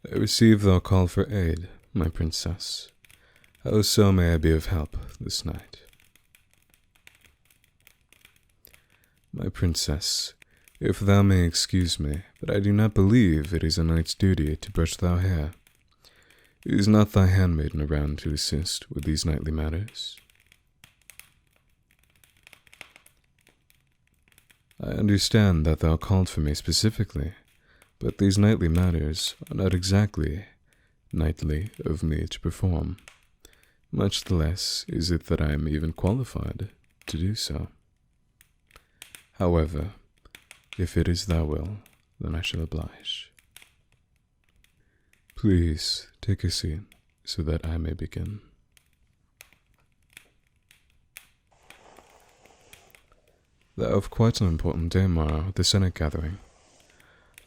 I receive thou call for aid, my princess. How so may I be of help this night? My princess, if thou may excuse me, but I do not believe it is a knight's duty to brush thy hair. Is not thy handmaiden around to assist with these knightly matters? I understand that thou called for me specifically, but these knightly matters are not exactly knightly of me to perform. Much less is it that I am even qualified to do so. However, if it is thy will, then I shall oblige. Please take a seat so that I may begin. Thou have quite an important day tomorrow at the Senate gathering.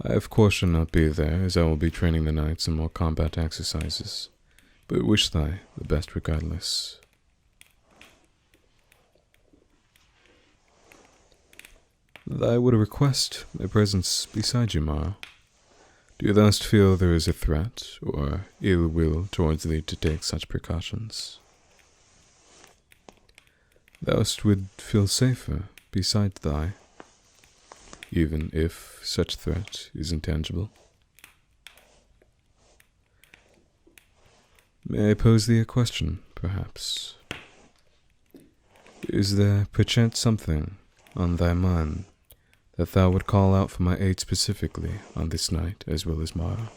I of course shall not be there, as I will be training the knights in more combat exercises, but wish thy the best regardless. I would request my presence beside you, tomorrow. Do thou feel there is a threat or ill will towards thee to take such precautions? Thou would feel safer beside thy, even if such threat is intangible. May I pose thee a question, perhaps? Is there perchance something on thy mind that thou would call out for my aid specifically on this night as well as morrow?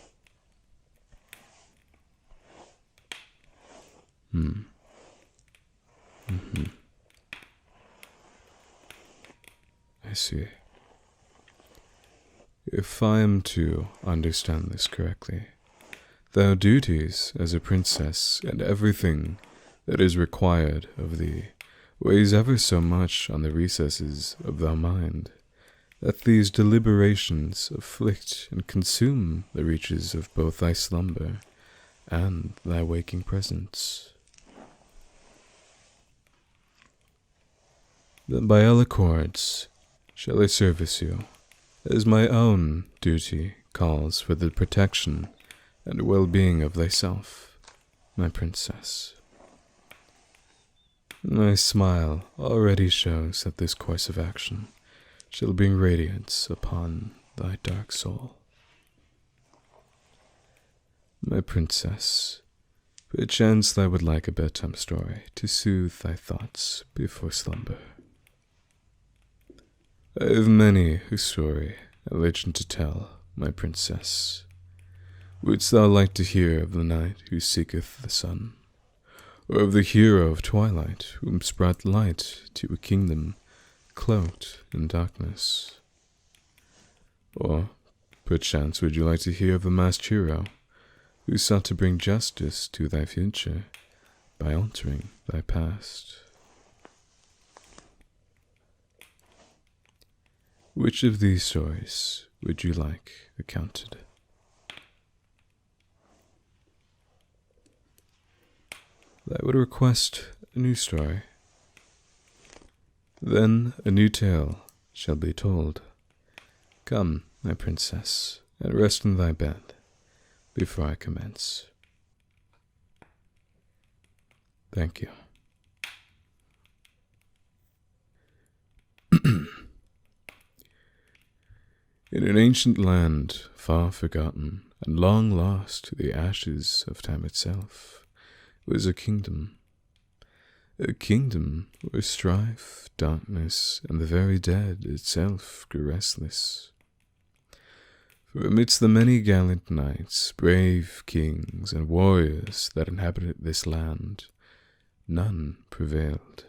I see. If I am to understand this correctly, thy duties as a princess and everything that is required of thee weighs ever so much on the recesses of thy mind, that these deliberations afflict and consume the reaches of both thy slumber and thy waking presence. Then by all accords shall I service you, as my own duty calls for the protection and well-being of thyself, my princess. My smile already shows that this course of action shall bring radiance upon thy dark soul. My princess, perchance thou would like a bedtime story to soothe thy thoughts before slumber. I have many a story and legend to tell, my princess. Wouldst thou like to hear of the knight who seeketh the sun, or of the hero of twilight whom brought light to a kingdom cloaked in darkness? Or, perchance, would you like to hear of the masked hero who sought to bring justice to thy future by altering thy past? Which of these stories would you like recounted? I would request a new story. Then a new tale shall be told. Come, my princess, and rest in thy bed before I commence. Thank you. In an ancient land, far forgotten, and long lost to the ashes of time itself, was a kingdom where strife, darkness, and the very dead itself grew restless. For amidst the many gallant knights, brave kings, and warriors that inhabited this land, none prevailed.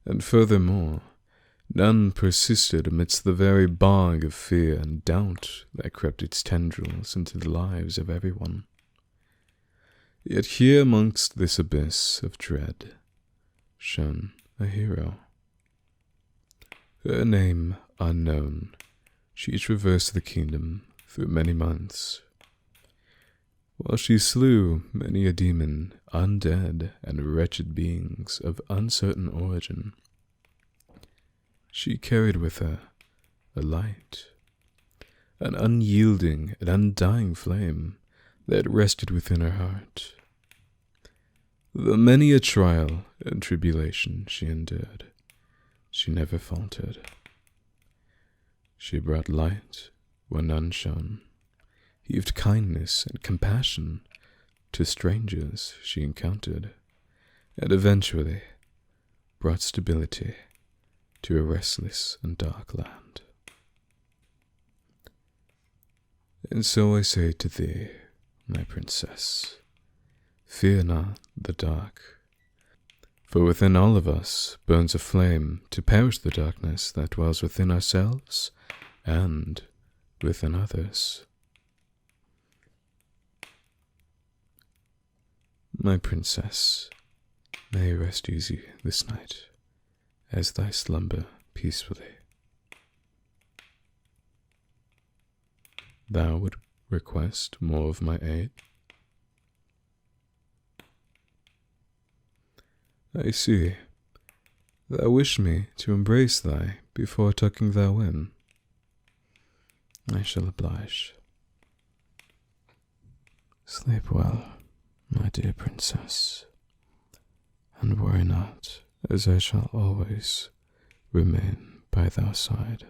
And furthermore, none persisted amidst the very bog of fear and doubt that crept its tendrils into the lives of everyone. Yet here amongst this abyss of dread shone a hero. Her name unknown, she traversed the kingdom through many months. While she slew many a demon, undead, and wretched beings of uncertain origin, she carried with her a light an unyielding and undying flame that rested within her heart. The many a trial and tribulation she endured, she never faltered. She brought light where none shone, heaved kindness and compassion to strangers she encountered, and eventually brought stability to a restless and dark land. And so I say to thee, my princess, fear not the dark, for within all of us burns a flame to perish the darkness that dwells within ourselves and within others. My princess, may you rest easy this night, as thy slumber peacefully. Thou would request more of my aid? I see. Thou wish me to embrace thee before tucking thou in. I shall oblige. Sleep well, my dear princess, and worry not, as I shall always remain by thy side.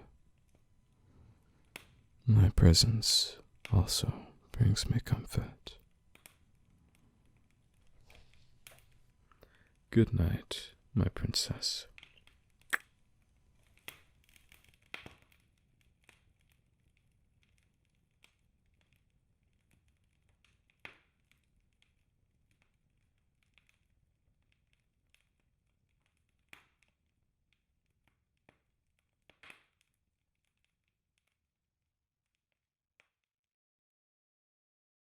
My presence also brings me comfort. Good night, my princess.